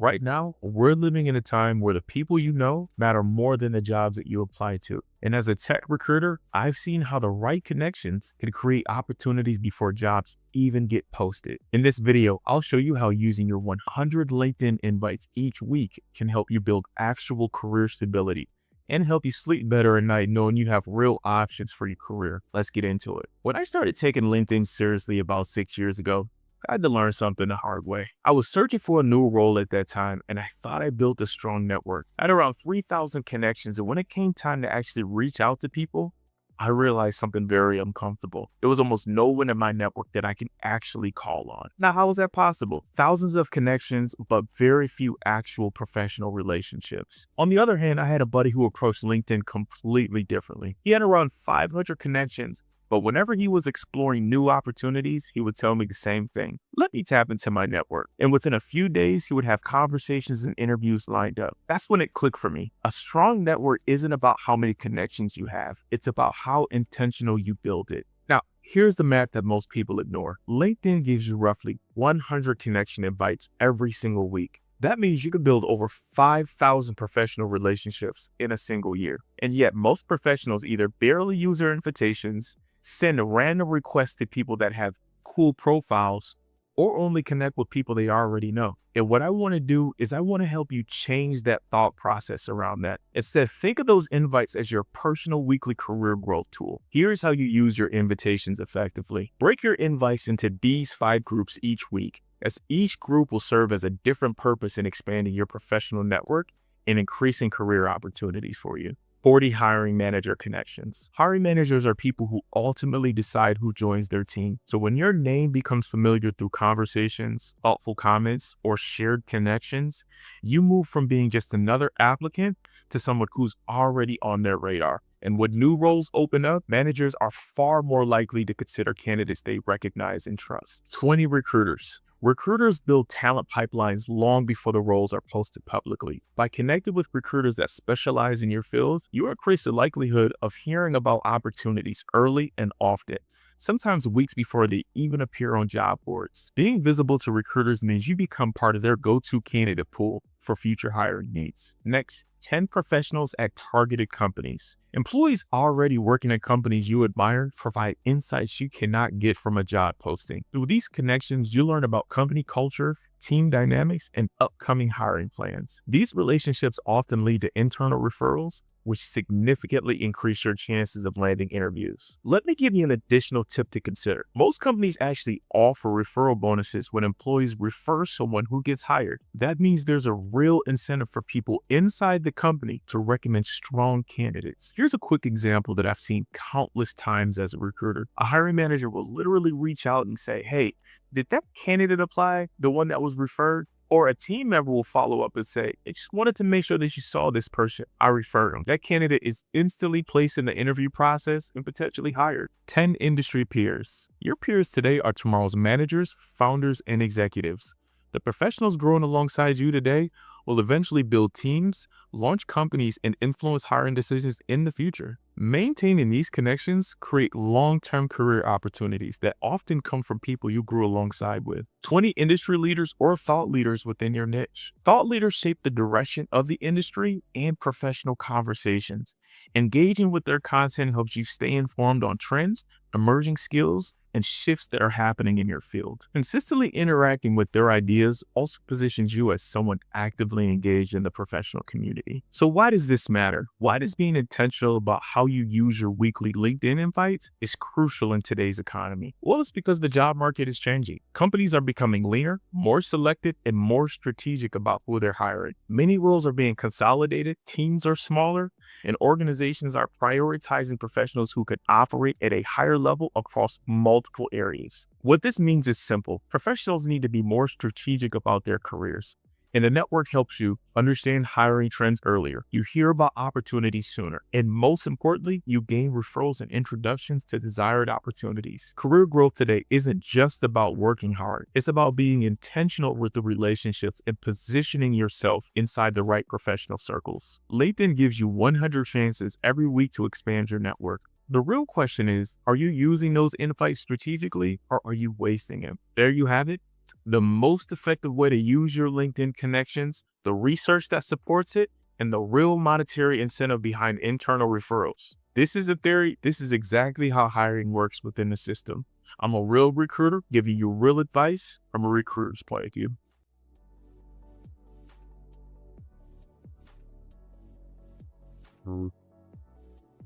Right now, we're living in a time where the people you know matter more than the jobs that you apply to. And as a tech recruiter, I've seen how the right connections can create opportunities before jobs even get posted. In this video, I'll show you how using your 100 LinkedIn invites each week can help you build actual career stability and help you sleep better at night knowing you have real options for your career. Let's get into it. When I started taking LinkedIn seriously about 6 years ago, I had to learn something the hard way. I was searching for a new role at that time, and I thought I built a strong network. I had around 3,000 connections, and when it came time to actually reach out to people, I realized something very uncomfortable. There was almost no one in my network that I can actually call on. Now, how is that possible? Thousands of connections, but very few actual professional relationships. On the other hand, I had a buddy who approached LinkedIn completely differently. He had around 500 connections, but whenever he was exploring new opportunities, he would tell me the same thing. Let me tap into my network. And within a few days, he would have conversations and interviews lined up. That's when it clicked for me. A strong network isn't about how many connections you have. It's about how intentional you build it. Now, here's the math that most people ignore. LinkedIn gives you roughly 100 connection invites every single week. That means you can build over 5,000 professional relationships in a single year. And yet most professionals either barely use their invitations, send random requests to people that have cool profiles, or only connect with people they already know. And what I want to do is I want to help you change that thought process around that. Instead, think of those invites as your personal weekly career growth tool. Here's how you use your invitations effectively. Break your invites into these 5 groups each week, as each group will serve as a different purpose in expanding your professional network and increasing career opportunities for you. 40 hiring manager connections. Hiring managers are people who ultimately decide who joins their team. So when your name becomes familiar through conversations, thoughtful comments, or shared connections, you move from being just another applicant to someone who's already on their radar. And when new roles open up, managers are far more likely to consider candidates they recognize and trust. 20 recruiters. Recruiters build talent pipelines long before the roles are posted publicly. By connecting with recruiters that specialize in your field, you increase the likelihood of hearing about opportunities early and often, sometimes weeks before they even appear on job boards. Being visible to recruiters means you become part of their go-to candidate pool for future hiring needs. Next, 10 professionals at targeted companies. Employees already working at companies you admire provide insights you cannot get from a job posting. Through these connections, you learn about company culture, team dynamics, and upcoming hiring plans. These relationships often lead to internal referrals, which significantly increase your chances of landing interviews. Let me give you an additional tip to consider. Most companies actually offer referral bonuses when employees refer someone who gets hired. That means there's a real incentive for people inside the company to recommend strong candidates. Here's a quick example that I've seen countless times as a recruiter. A hiring manager will literally reach out and say, "Hey, did that candidate apply? The one that was referred?" Or a team member will follow up and say, "I just wanted to make sure that you saw this person. I referred them." That candidate is instantly placed in the interview process and potentially hired. 10 industry peers. Your peers today are tomorrow's managers, founders, and executives. The professionals growing alongside you today will eventually build teams, launch companies, and influence hiring decisions in the future. Maintaining these connections create long-term career opportunities that often come from people you grew alongside with. 20 industry leaders or thought leaders within your niche. Thought leaders shape the direction of the industry and professional conversations. Engaging with their content helps you stay informed on trends, emerging skills, and shifts that are happening in your field. Consistently interacting with their ideas also positions you as someone actively engaged in the professional community. So why does this matter? Why does being intentional about how you use your weekly LinkedIn invites is crucial in today's economy? Well, it's because the job market is changing. Companies are becoming leaner, more selective, and more strategic about who they're hiring. Many roles are being consolidated, teams are smaller, and organizations are prioritizing professionals who can operate at a higher level across multiple areas. What this means is simple. Professionals need to be more strategic about their careers. And the network helps you understand hiring trends earlier. You hear about opportunities sooner. And most importantly, you gain referrals and introductions to desired opportunities. Career growth today isn't just about working hard. It's about being intentional with the relationships and positioning yourself inside the right professional circles. LinkedIn gives you 100 chances every week to expand your network. The real question is, are you using those invites strategically or are you wasting them? There you have it. the most effective way to use your LinkedIn connections, the research that supports it, and the real monetary incentive behind internal referrals. This is a theory. This is exactly how hiring works within the system. I'm a real recruiter giving you real advice from a recruiter's point of view.